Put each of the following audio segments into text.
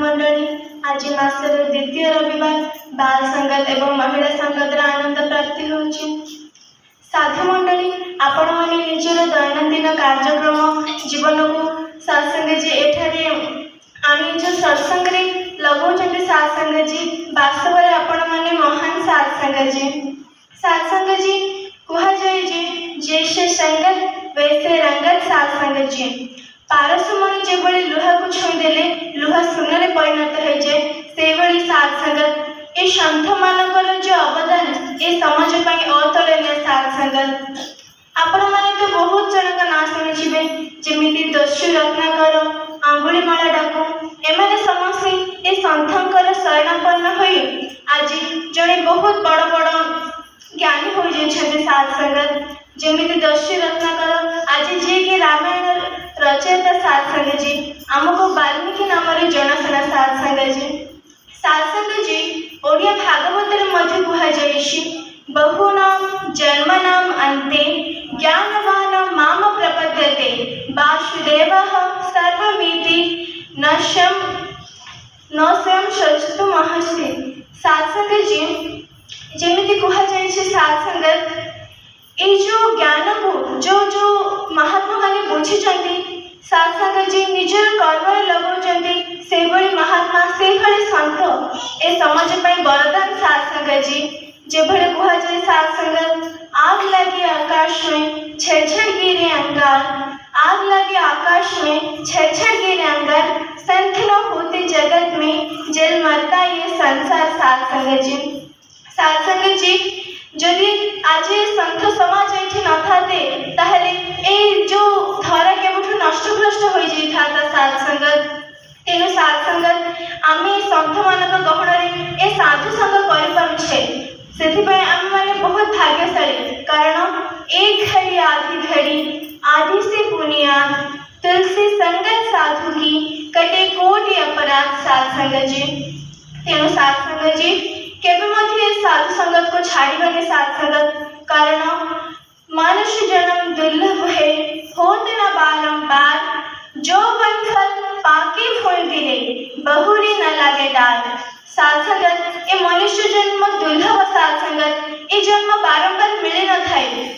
मंडली आज मासर द्वितीय रविवार बाल संगत एवं महिला संगत आनंद प्राप्ति होची। साधु मंडली आपण माने निजर दैनंदिन कार्यक्रम जीवन को सत्संग जी एठारे आनी जो सत्संग रे लगौचंती सत्संग जी वास्तव रे आपण माने महान सत्संग जी। सत्संग जी कहा जाए जैसे संगत वैसे रंगत सत्संग जी। पारसमणि जेभली लुहा को छुईदेले लुहा सुନରେ परिणत हो जाए से भली सत्संगत ए सन्थ मानकर जो अवदान ए समाज पई अतुलनीय सत्संगत। आपण माने तो बहुत जन का नाम सुनिथिबे जेमिति दस्यु रत्नाकर आंगुलीमाला डाकू एमाने समस्ते ए सन्थंकर शरणापन्न होई आज जड़े बहुत बड़ बड़ ज्ञानी हो जाइछन्ते सत्संगत जेमिति दस्यु रत्नाकर आज जे के रामायण रचयिता सत्संग जी आमको वाल्मीकि नाम जनाशुना सत्संग जी। सत्संग जी ओडिया भागवत मध्य कहुई बहुनाम जन्मनाम अन्ते ज्ञानवान माम प्रपद्यते वासुदेवः सर्वमिति न स्वयं शचतु महर्षि। सत्संग जी जेमिति कहुई सत्संग ये जो ज्ञान को जो जो महात्मा माने बुझिचंती सत्संग जी निजर कर्म लगाउचंती से भली महात्मा से भली संत ए समाज पई वरदान सत्संग जी। जे भले कहा जाए सत्संग आग लगी आकाश में छेड़छेड़ गिरे अंगार आग लगी आकाश में छेड़छेड़ गिरे अंगार संत न होते जगत में जल मरता ये संसार सत्संग जी। सत्संग जी जदि आज संत समाज ये न थाते ताहले ए जो धरा केबठु नष्टभ्रष्ट हो जाता सत्संगत। तेणु सत्संगत आमे संत मानक गहन ए साधु संग कर पारुछे सेथिपय आम माने बहुत भाग्यशाली कारण एक घड़ी आधी से बुनियाद तुलसी संगत साधु की कटे कोटि अपराध सत्संग जी। तेणु सत्संग जी केबे मध्य साधु संगत को छाड़िबानी सत्संगत कारण मनुष्य जन्म दुर्लभ है होते न बारंबार जो बंधन पाके फूल दिले बहुरी न लगे डाल। सत्संगत ए मनुष्य जन्म दुर्लभ सत्संगत ए जन्म बारंबार मिले न थाए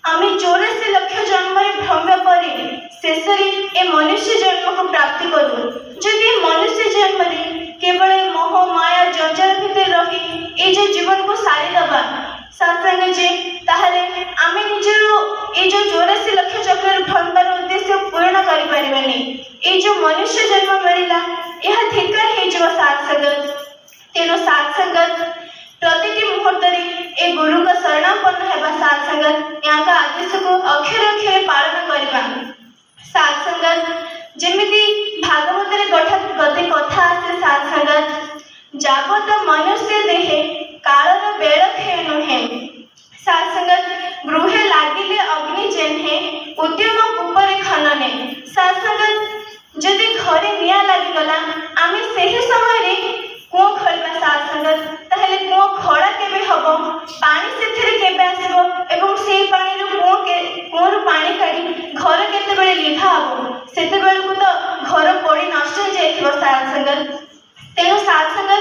आमे 84 लाख जन्म भ्रम्य परे शेष ए मनुष्य जन्म को प्राप्ति करूँ। जदि मनुष्य जन्म केवल मोह माया जंजाल भितर रही ए जो जीवन को सारी दबा सत्संग जे ताहले आमे निजर ए जो 84 लाख चक्र भ्रमण उद्देश्य पूर्ण करि परिबनी। ए जो मनुष्य जन्म मिलला यह धिक्कार हे जो सत्संग। तेनो सत्संग प्रतिटी मुहूर्त ए गुरु का शरणापन्न हेबा सत्संग यांका आदेश को अक्षर अक्षर पालन करबा। सत्संग जेमिति भागवत रे गति कथा आसे सत्संग जाबत मनुष्य देहे कालर बेड़ खे नुहे। सत्संग गृहे लागिले अग्नि जेन्हे उद्यम ऊपर खनने। सत्संग जदि घरे निया लागि गला आमे सेही समय रे कुओ खळबा सत्संग ताहले कुओ खड़ा केबे हबो पानी सेथिरे केबे आसीबो एवं सेही पानी रो कुओ रो पानी काढी घर केते बेले लिभा हबो सेते बेले को तो घर पड़ी नष्ट हो जाइथिबो सत्संग। तेणु सत्संग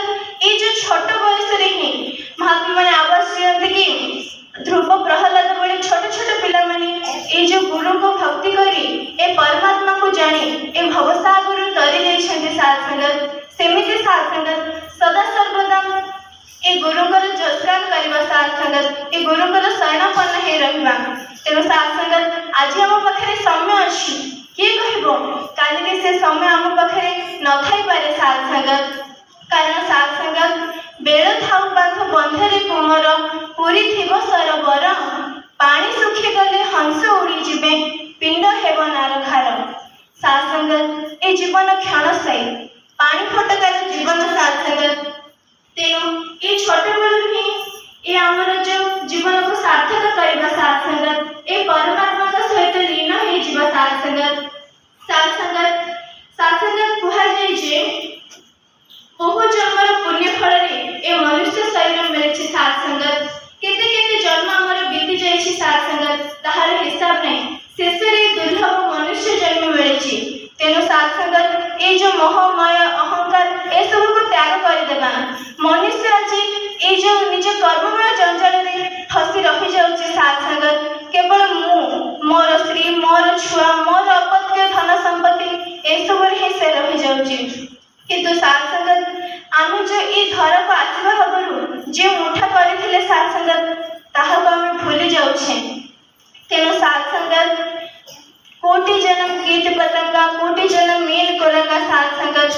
ये जो छोट बयस रे ही महात्मा माने आवास दियंते कि ध्रुव प्रहलाद बड़े छोट छोट पिला माने ये जो गुरु को भक्ति करी ए परमात्मा को जाने ए भवसागर तरी जाइछन्ते सत्संग। सेमिति सत्संग सदा सर्वदा ए गुरुकर जसगान करबा सत्संग ए गुरुकर शरणापन्न हे रहबा। तेणु सत्संग आज हम पाखरे समय अछि किए कहबो काली से समय आम पाखरे न थाई पारे सत्संग कारण सत्संग बेल थाउ बांध बंधरे कुमर पूरी थिब सरोवर पानी सुखी गले हंस उड़ी जिबे पिंड हेब नारखार। सत्संग ए जीवन क्षणस्थायी पानी फटकार जीवन सत्संग। तेणु ये छोट बेलू ही ये आमर जो जीवन को सार्थक करबा सत्संग ए परमात्मा का सहित लीन हो जीवा सत्संग। सत्संग सत्संग कहा जाए जे बहु जन्मर पुण्य फल ए मनुष्य शरीर मिले सत्संग केते केते जन्म आमर बीती जाए सत्संग ताहार हिसाब नहीं शेष दुर्लभ मनुष्य जन्म मिले। तेणु सत्संग ए जो मोह माया अहंकार ତ୍ୟାଗ କରିଦେବା। ମନୁଷ୍ୟ ଆଜି ଏଇ ଯେଉଁ ନିଜ କର୍ମମୟ ଜଞ୍ଜାଳରେ ଫସି ରହିଯାଉଛି ସାଥ ସଙ୍ଗତ। କେବଳ ମୁଁ, ମୋର ସ୍ତ୍ରୀ, ମୋର ଛୁଆ, ମୋର ଅପତ୍ୟ, ଧନ ସମ୍ପତ୍ତି ଏସବୁରେ ହିଁ ସେ ରହିଯାଉଛି। କିନ୍ତୁ ସାଥ ସଙ୍ଗତ ଆମେ ଯେଉଁ ଏଇ ଧରାକୁ ଆସିବା ହବରୁ ଯେଉଁ ମୁଠା କରିଥିଲେ ସାଥ ସଙ୍ଗତ ତାହାକୁ ଆମେ ଭୁଲି ଯାଉଛେ। ତେଣୁ साथ संगत कोटि जन्म कीट पतंगा कोटि जन्म मीन कोरंगा साथ संगत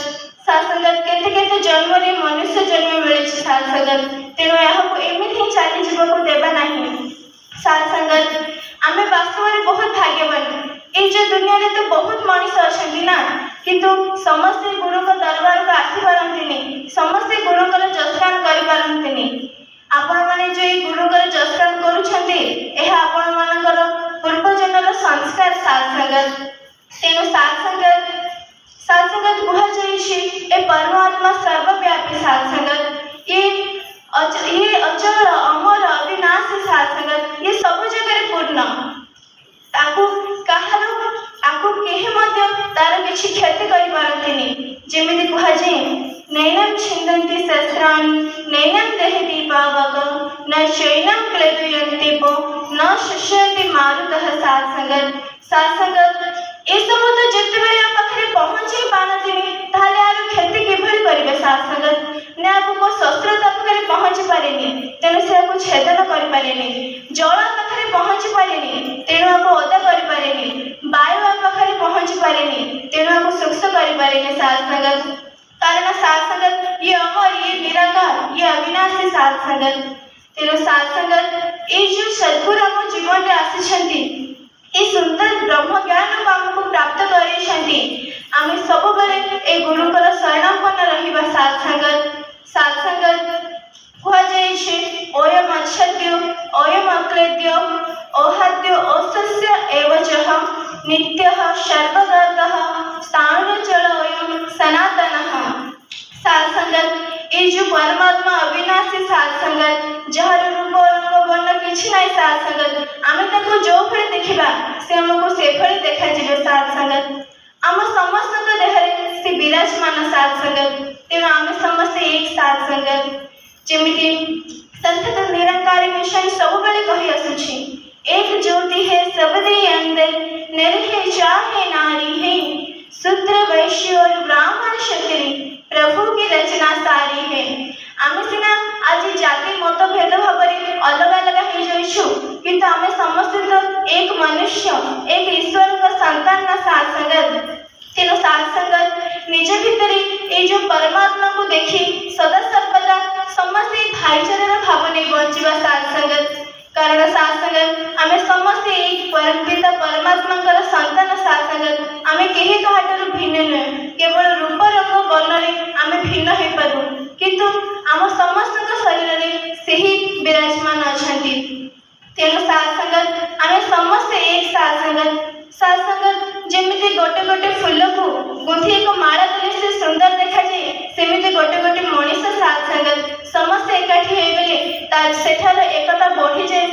केते केते जन्म रे मनुष्य जन्म मिले साथ संगत। तेणु यहाँ एमती ही चली जीवन को देवा नहीं। साथ संगत आमे वास्तव में बहुत भाग्यवान। ये जो दुनिया रे तो बहुत मनुष्य अच्छा ना, किंतु समस्ते गुरु को दरबार को आसी पारंतिनी, समस्ते गुरु को जसगान कर पारंतिनी। आपण माने जो ये गुरु को जसगान करूछंती एहा आपण मानकर पूर्वजनर संस्कार साथ संगत। तेणु साथ संगत कुहा जाइछि ए परमात्मा सर्वव्यापी साथ संगत। ये अचल अमर अविनाशी साथ संगत ये सब जगह पूर्ण। ताकू कहार आकू केही मध्य तार किछि क्षति करि पारंतिनी। जेमिति कुहा जाय नैनम छिन्दन्ति शस्त्राणि नैनम दहति पावक न चैनम क्लेदयन्ति पो न शस्यति मारुतः साथ संगत ए सब तो जते बेले आ पाखरे पहुंची पानतिनी ताले आर क्षति केभଳି करिवे साथ संगत ने आपको को शस्त्र पाखरे पहुंची पारेनी तेनु से आपको छेदन करि पारेनी, जल पाखरे पहुंची पारेनी तेनु आपको ओदा करि पारेनी, वायु पाखरे पहुंची पारेनी तेनु आपको सुक्ष करि पारेनी साथ संगत। कारण साथ संगत ये अमर, ये निराकार, ये अविनाशी साथ संगत। तेनु साथ संगत ए जो सद्गुरु हम जीवन रे आसी ये सुंदर ब्रह्म ज्ञान को हमको प्राप्त करेछंती। आमे सब बेले ए गुरुकर शरणापन्न रहिबा साथ संगत कुहा जाइछे ओयम अच्छद्य ओयम अक्लेद्य ओहाद्य ओसस्य एवजः नित्यः सर्वगतः स्थाणुजल ओयम सनातनः। साथ संगत ये जो परमात्मा अविनाशी साथ संगत जहार रूप रंग वर्ण किछि नाही साथ संगत आमे ताको जो भले देखिबा से हमको से भले देखा जिवे साथ संगत। आम समस्त देहरे से विराजमान साथ संगत। तेणु आमे समस्त एक साथ संगत। जेमिति संतत निरंकारी मिशन सब बेले कहि आसुछि एक ज्योति है सबदे अंदर निरहे चाहे नारी है शूद्र वैश्य और ब्राह्मण क्षत्रिय प्रभु की रचना सारी है। आमे सिना आज जाति मत भेद भाव अलग अलग हो जाइछु किंतु आमे समस्त तो एक मनुष्य एक ईश्वर का संतान ना साथ संगत। तेणु साथ संगत निज भितर ये जो परमात्मा को देखी सदा सर्वदा समस्त भाईचारार भाव नहीं बंचिबा साथ संगत। कारण साथ संगत आमे समस्त एक परमपिता परमात्मा कर संतान साथ संगत आमे केही काहाटर भिन्न न केवल रूप रंग वर्ण रे आमे भिन्न हे पारू किंतु आम समस्त शरीर रे सेही विराजमान अछंती। तेणु साथ संगत आमे समस्त एक साथ संगत जेमिति गोटे गोटे फूल को गुंथि एक माला देले से सुंदर देखा जाए सेमिति गोटे गोटे मनीष साथ संगत समस्त एकाठी हे बेले ता सेठार एकता बढ़ी जाए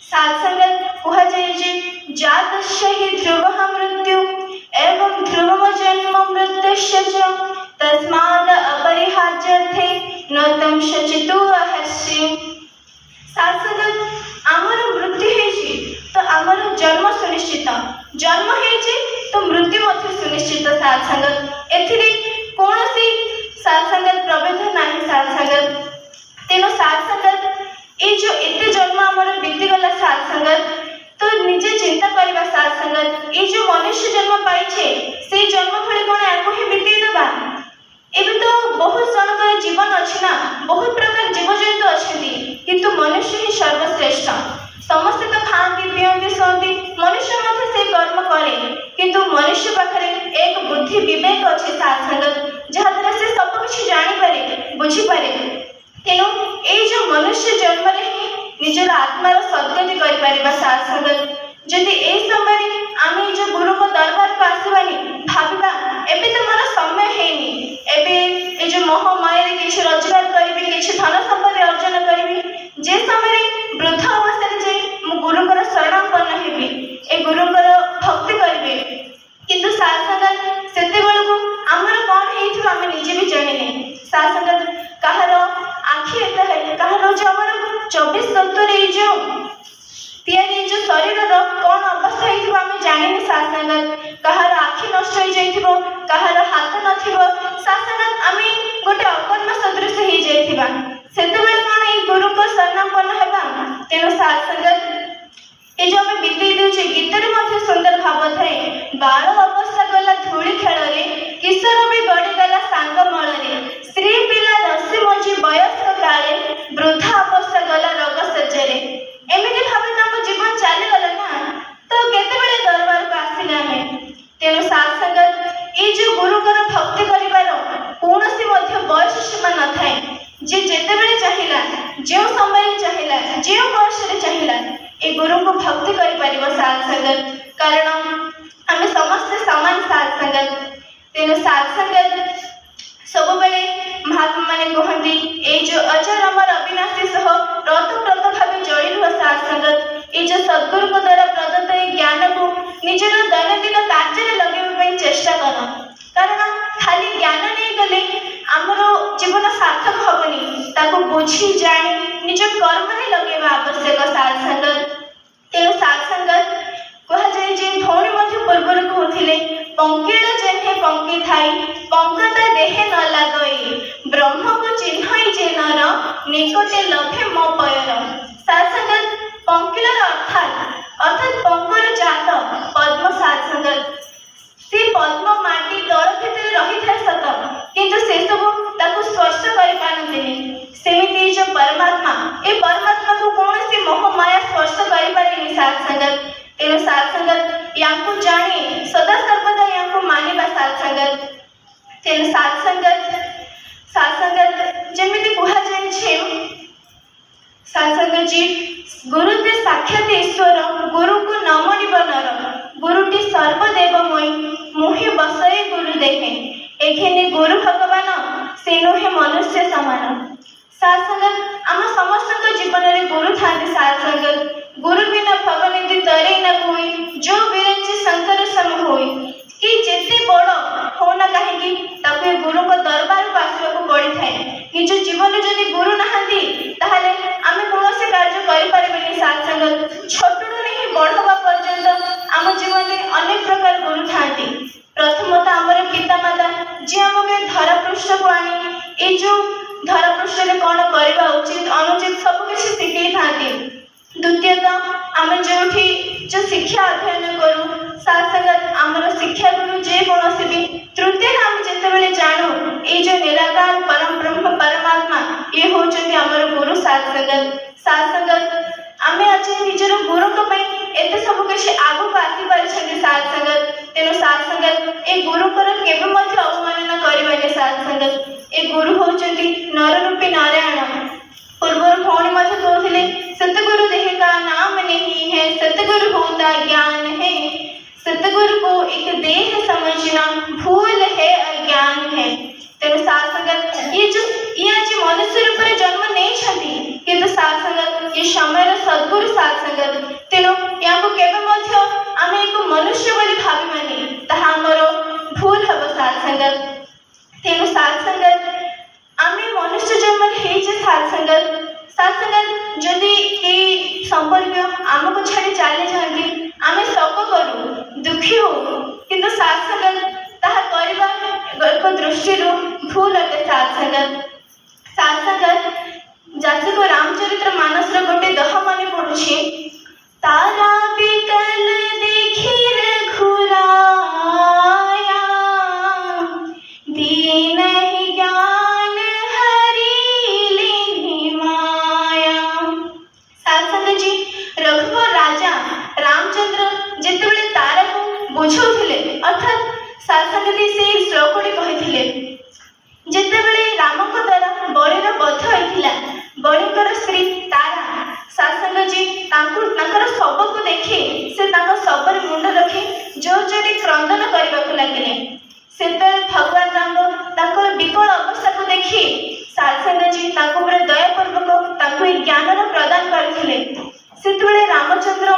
साथ संगत कुहा जाए जे जातस्य हि ध्रुवः मृत्यु एवं ध्रुवः जन्म मृत्युश्च च तस्माद् अपरिहार्यर्थे न तं शचितु अहस्य। साथ संगत आमर मृत्यु हेछि तो आमर जन्म सुनिश्चित, जन्म हेछि तो मृत्यु मध्य सुनिश्चित साथ संगत। एथिरे कोनोसी साथ संगत प्रभेद नाही साथ संगत। तेनो साथ संगत ए जो एते जन्म आमर बीती गला साथ संगत तो निजे चिंता करबा साथ संगत ए जो मनुष्य जन्म पाइछे से जन्म भले कोन आको ही बीती देबा। एबे तो बहुत जनकर जीवन अछि ना, बहुत प्रकार जीव जंतु अछंती किंतु मनुष्य ही सर्वश्रेष्ठ। समस्त तो खाती पियंती सोती मनुष्य मध्य से कर्म करे किंतु मनुष्य पाखरे एक बुद्धि विवेक अछि साथ संगत जहाँ द्वारा से सब कुछ जानी पारे बुझी पारे। तेणु ए जो मनुष्य जन्म रे ही निजर आत्मार सद्गति करि पारिबा साथ संगत। जदि ए समय आमे जो गुरु को दरबार को आसीबानी भाबिबा एबे तो मोर समय हेनी एबे ए जो मोह माया रे किछ रोजगार करबी किछ धन संपत्ति अर्जन करबी जे समय वृद्ध अवस्था रे जे मु गुरु कर शरणापन्न हेबी ए गुरु कर भक्ति करबे किंतु साथ संगत सेते बेलको हमर कोन हेइथि आमे निजे ନିଜେ ବି ଜାଣିନି। ସାତ ସଂଗତ କାହାର ଆଖି ଏତେ ହେଲେ କାହାର ଯେ ଆମର 24 ତତ୍ତ୍ୱରେ ଏଇ ଯେଉଁ ତିଆରି ଏଇ ଯେଉଁ ଶରୀରର କ'ଣ ଅବସ୍ଥା ହେଇଥିବ ଆମେ ଜାଣିନି। ସାତ ସଂଗତ କାହାର ଆଖି ନଷ୍ଟ ହେଇଯାଇଥିବ, କାହାର ହାତ ନଥିବ। ସାତ ସଂଗତ ଆମେ ଗୋଟେ ଅକର୍ମ ସଦୃଶ ହେଇଯାଇଥିବା, ସେତେବେଳେ କ'ଣ ଏଇ ଗୁରୁଙ୍କ ଶରଣାପନ୍ନ ହେବା? ତେଣୁ ସାତ ସଂଗତ ଏ ଯେଉଁ ଆମେ ବିତେଇ ଦେଉଛେ, ଗୀତରେ ମଧ୍ୟ ସୁନ୍ଦର ଭାବ ଥାଏ, ବାଳ ଅବସ୍ଥା ଗଲା ଧୂଳି ଖେଳରେ, କିଶୋର ବି ଗଡ଼ିଗଲା ସାଙ୍ଗ ମଳରେ, ସ୍ତ୍ରୀ ପିଲା ରସି ମଞ୍ଜି ବୟସ୍କ କାଳେ, ବୃଦ୍ଧା ଅବସ୍ଥା ଗଲା ରୋଗ ଶଯ୍ୟାରେ। ଏମିତି ଭାବେ ତାଙ୍କ ଜୀବନ ଚାଲିଗଲା ନା, ତ କେତେବେଳେ ଦରବାରକୁ ଆସିଲେ ଆମେ? ତେଣୁ ସାତ ସଂଗତ ଏଇ ଯେଉଁ ଗୁରୁଙ୍କର ଭକ୍ତି କରିବାର କୌଣସି ମଧ୍ୟ ବୟସ ସୀମା ନଥାଏ। ଯେ ଯେତେବେଳେ ଚାହିଁଲା, ଯେଉଁ ସମୟରେ ଚାହିଁଲା, ଯେଉଁ ବୟସରେ ଚାହିଁଲା ଏ ଗୁରୁଙ୍କୁ ଭକ୍ତି କରିପାରିବ ସାତ ସଂଗତ, କାରଣ ଆମେ ସମସ୍ତେ ସମାନ ସାତ ସଂଗତ। ତେଣୁ ସାତ ସଂଗତ ସବୁବେଳେ ମହାତ୍ମା ମାନେ କୁହନ୍ତି ଏଇ ଯେଉଁ ଅଜର ଅମର ଅବିନାଶୀ ସହ ରତପ୍ରତ ଭାବେ ଯୋଡ଼ି ରୁହ ସାତ ସଂଗତ। ଏଇ ଯେଉଁ ସଦ୍ଗୁରୁଙ୍କ ଦ୍ୱାରା ପ୍ରଦତ୍ତ ଏ ଜ୍ଞାନକୁ ନିଜର ଦୈନନ୍ଦିନ କାର୍ଯ୍ୟରେ ଲଗାଇବା ପାଇଁ ଚେଷ୍ଟା କର, କାରଣ ଖାଲି ଜ୍ଞାନ ନେଇଗଲେ ଆମର ଜୀବନ ସାର୍ଥକ ହବନି, ତାକୁ ବୁଝି ଜାଣି ନିଜ କର୍ମରେ ଲଗେଇବା ଆବଶ୍ୟକ ସାତ ସଂଗତ। ତେଣୁ ସାତ ସଂଗତ କୁହାଯାଏ ଯେ ଭଉଣୀ ମଧ୍ୟ ପୂର୍ବରୁ କହୁଥିଲେ, ପଙ୍କିଳ ଯେହେ ପଙ୍କି ଥାଇ ପଙ୍କତା ଦେହେ ନ ଲାଗଇ, ବ୍ରହ୍ମକୁ ଚିହ୍ନଇ ଯେ ନର ନିକଟେ ଲଭେ ମୋ ପୟର। ସାତ ସଂଗତ ପଙ୍କିଳର ଅର୍ଥାତ୍ ପଙ୍କର ଜାତ ପଦ୍ମ। ସାତ ସଂଗତ ସେ ପଦ୍ମ ମାଟି ତଳ ଭିତରେ ରହିଥାଏ ସତ, କିନ୍ତୁ ସେସବୁ ତାକୁ ସ୍ପର୍ଶ କରିପାରନ୍ତିନି। ସେମିତି ଏ ଯେଉଁ ପରମାତ୍ମା, ଏ ପରମାତ୍ମାକୁ କୌଣସି ମୋହ ମାୟା ସ୍ପର୍ଶ କରିପାରେନି ସାତ ସଂଗତ। ତେଣୁ ସାତ ସଂଗତ ୟାଙ୍କୁ ଜାଣି ସଦା ସର୍ବଦା ୟାଙ୍କୁ ମାନିବା ସାତ ସଂଗତ। ତେଣୁ ସାତ ସଂଗତ ଯେମିତି କୁହାଯାଇଛି ସାତ ସଂଗତ ଜି ଗୁରୁତେ ସାକ୍ଷାତ ଈଶ୍ୱର, ଗୁରୁକୁ ନ ମଣିବ ନର, ଗୁରୁଟି ସର୍ବଦେବମୟୀ ମୁହିଁ ବସଏ ଗୁରୁ ଦେହେ, ଏଘେନି ଗୁରୁ ଭଗବାନ ସେ ନୁହେଁ ମନୁଷ୍ୟ ସମାନ। ସାତ ସଂଗତ ଆମ ସମସ୍ତଙ୍କ ଜୀବନରେ ଗୁରୁ ଥାନ୍ତି ସାତ ସଂଗତ। ଗୁରୁ ବିନା ଭବନିଧି ତରେଇ ନ ହୁଏ, ଯୋଉ ବିରଞ୍ଚି ଶଙ୍କର ସମ ହୁଏ। କି ଯେତେ ବଡ଼ ହଉନା କାହିଁକି ତାକୁ ଏ ଗୁରୁଙ୍କ ଦରବାରକୁ ଆସିବାକୁ ପଡ଼ିଥାଏ। ନିଜ ଜୀବନରେ ଯଦି ଗୁରୁ ନାହାନ୍ତି ତାହେଲେ ଆମେ କୌଣସି କାର୍ଯ୍ୟ କରିପାରିବେନି ସାତ ସଂଗତ। ଛୋଟରୁ ନେଇ ବଡ଼ ହେବା ପର୍ଯ୍ୟନ୍ତ ଆମ ଜୀବନରେ ଅନେକ ପ୍ରକାର ଗୁରୁ ଥାନ୍ତି। ପ୍ରଥମତଃ ଆମର ପିତାମାତା, ଯିଏ ଆମକୁ ଏ ଧରାପୃଷ୍ଠକୁ ଆଣି ଏଇ ଯେଉଁ ଧରାପୃଷ୍ଠରେ କ'ଣ କରିବା ଉଚିତ ଅନୁଚିତ ସବୁ କିଛି ଶିଖେଇଥାନ୍ତି। ଦ୍ୱିତୀୟତଃ ଆମେ ଯେଉଁ ଶିକ୍ଷା ଅଧ୍ୟୟନ କରୁ ସାତ ସଂଗତ ଆମର ଶିକ୍ଷାଗୁରୁ ଯେକୌଣସି ବି। ତୃତୀୟରେ ଆମେ ଯେତେବେଳେ ଜାଣୁ ଏଇ ଯେଉଁ ନିରାକାର ପରମ ବ୍ରହ୍ମ ପରମାତ୍ମା ଇଏ ହେଉଛନ୍ତି ଆମର ଗୁରୁ ସାତ ସଂଗତ। ସାତ ସଂଗତ ଆମେ ଆଜି ନିଜର ଗୁରୁଙ୍କ ପାଇଁ ଏତେ ସବୁ କିଛି ଆଗକୁ ଆସିପାରିଛନ୍ତି ସାତ ସଂଗତ। ତେଣୁ ସାତ ସଂଗତ ଏ ଗୁରୁଙ୍କର କେବେ ମଧ୍ୟ ଅବମାନନା କରିବାନି ସାତ ସଂଗତ। ଏ ଗୁରୁ ହେଉଛନ୍ତି ନର ରୂପୀ ନାରାୟଣ। ପୂର୍ବରୁ ଭଉଣୀ ମଧ୍ୟ କହୁଥିଲେ सतगुरु देह का नाम नहीं है, सतगुरु होता ज्ञान है, सतगुरु को एक देह समझना भूल है अज्ञान है। तेणु सात संगत ये आज मनुष्य रूप में जन्म नहीं छथि, किंतु सात संगत ये समय सद्गुरु सात संगत। तेणु या को केबे मध्य आमे एक मनुष्य बोली भाबिबानी, ताहा हमर भूल हबो सात संगत। तेणु सात संगत आमे मनुष्य जन्म हेजे सात संगत। सात संगत जदि के संपर्क आमको छाड़ी चली जाती आमे शोक करू दुखी हो, किंतु सात संगत ताहा करबा एक दृष्टि भूल अटे सात संगत। सात संगत जैसे को रामचरित्र मानस गोटे दह मन पड़ुछि, तारा बिकल देखी रघुराया, दीन ज्ञान हरि लेहि माया। सात संगत जी रघुवर राजा रामचंद्र जितेबले तारा को बुझाउथिले, अर्थात सात संगत से श्लोकटी कहिथिले जितेबले रामको द्वारा बलिर बध होइथिला, बलिकर स्त्री तारा सात संगत जी तांकर शव को देखि से तांकर शवर मुंड रखी जोर जोरे क्रंदन करबाकू लागिले। सेतबेले भगवान राम तांकर विकल अवस्था को देखि सात संगत जी तांको पर दयापूर्वक तांको ज्ञान प्रदान करथिले। सेतबेले रामचंद्र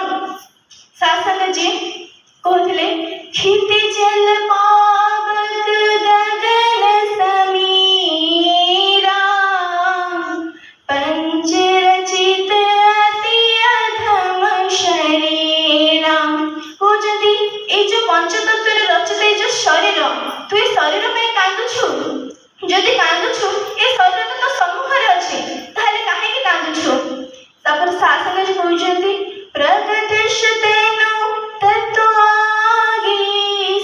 सात संगत जी कहथिले, क्षिति जल पावक गगन समी पंचतत्व रचित ये जो शरीर तू ये शरीर पे कांदुछु जदि कांदुछु ये शरीर तो सम्मुखरे अछि ताहले काहे कि कांदुछु तापर शासन जे कहउछंती प्रगतिशतेनु तत्वागी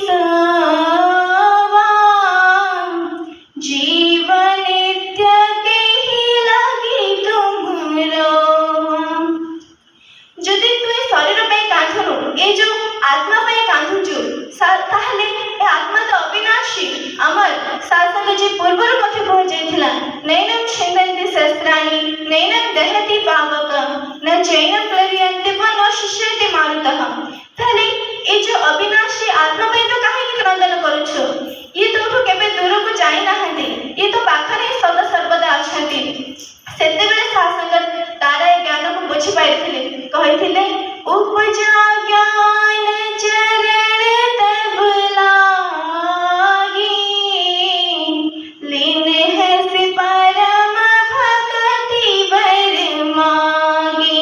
सवा जीवन नित्य के ही लगी तुमरो जदि तू ये शरीर पे कांदुनु ये जो आत्मा पे कांदुछु ताहले ए आत्मा तो अविनाशी अमर शासन जी पूर्वर मथे कह जाइथिला नैनम छिन्दन्ति शस्त्राणि नैनम दहति पावक न चैनम क्लरियन्ते व न शिष्यन्ते मारुतः ताहले ए जो अविनाशी आत्मा पे तो काहे कि क्रंदन करूछु ये तो केबे दूर को जाई नाहंती ये तो पाखरे सदा सर्वदा अछंती सेते बेले शासनगत तारा ए ज्ञान को बुझी पाइथिले कहिथिले उपजा ज्ञान चरण तब लागी लीन है से परम भक्ति बर मागी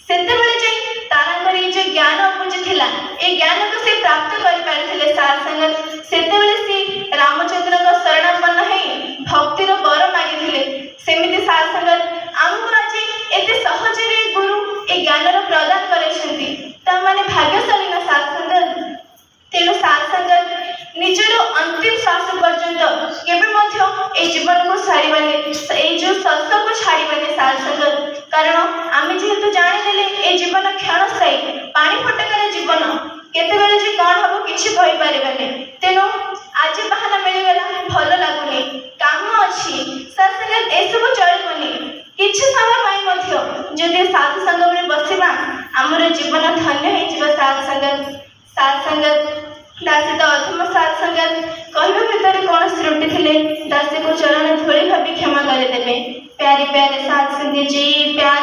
सेते बेले जे तारा करी जो ज्ञान बुझिथिला ए ज्ञान को से प्राप्त करि पाइथिले शासनगत सेते बेले से रामचंद्र को शरणापन्न है भक्तिर बर मागिथिले सेमिति शासनगत हमको आज एते सहज रे गुरु ए ज्ञान रो प्रदान करेछंती ता माने भाग्यशाली ना शासनगत तेनु शासनगत निजर अंतिम श्वास पर्यंत केबे मध्य ए जीवन को छाड़ीबाने ए जो सत्य को छाड़ीबाने शासनगत कारण आमे जेहेतु जानि देले ए जीवन क्षणस्थायी पानी फटकर जीवन केते बेले जे कोन हबो किछि कहि पारिबाने तेनु आज बहाना मिली गला भलो लागुनी काम अछि शासनगत ए सब चलिबनी किछि समय पाई मध्य जदि साधु संग में बसिबा हमर जीवन धन्य हे जीव शासनगत दासी तो अधम शासनगत कहबे भीतर कोन त्रुटि थिले दासी को चरण धूଳି भाबी क्षमा करे देबे प्यारे प्यारे शासनगत जी प्यारे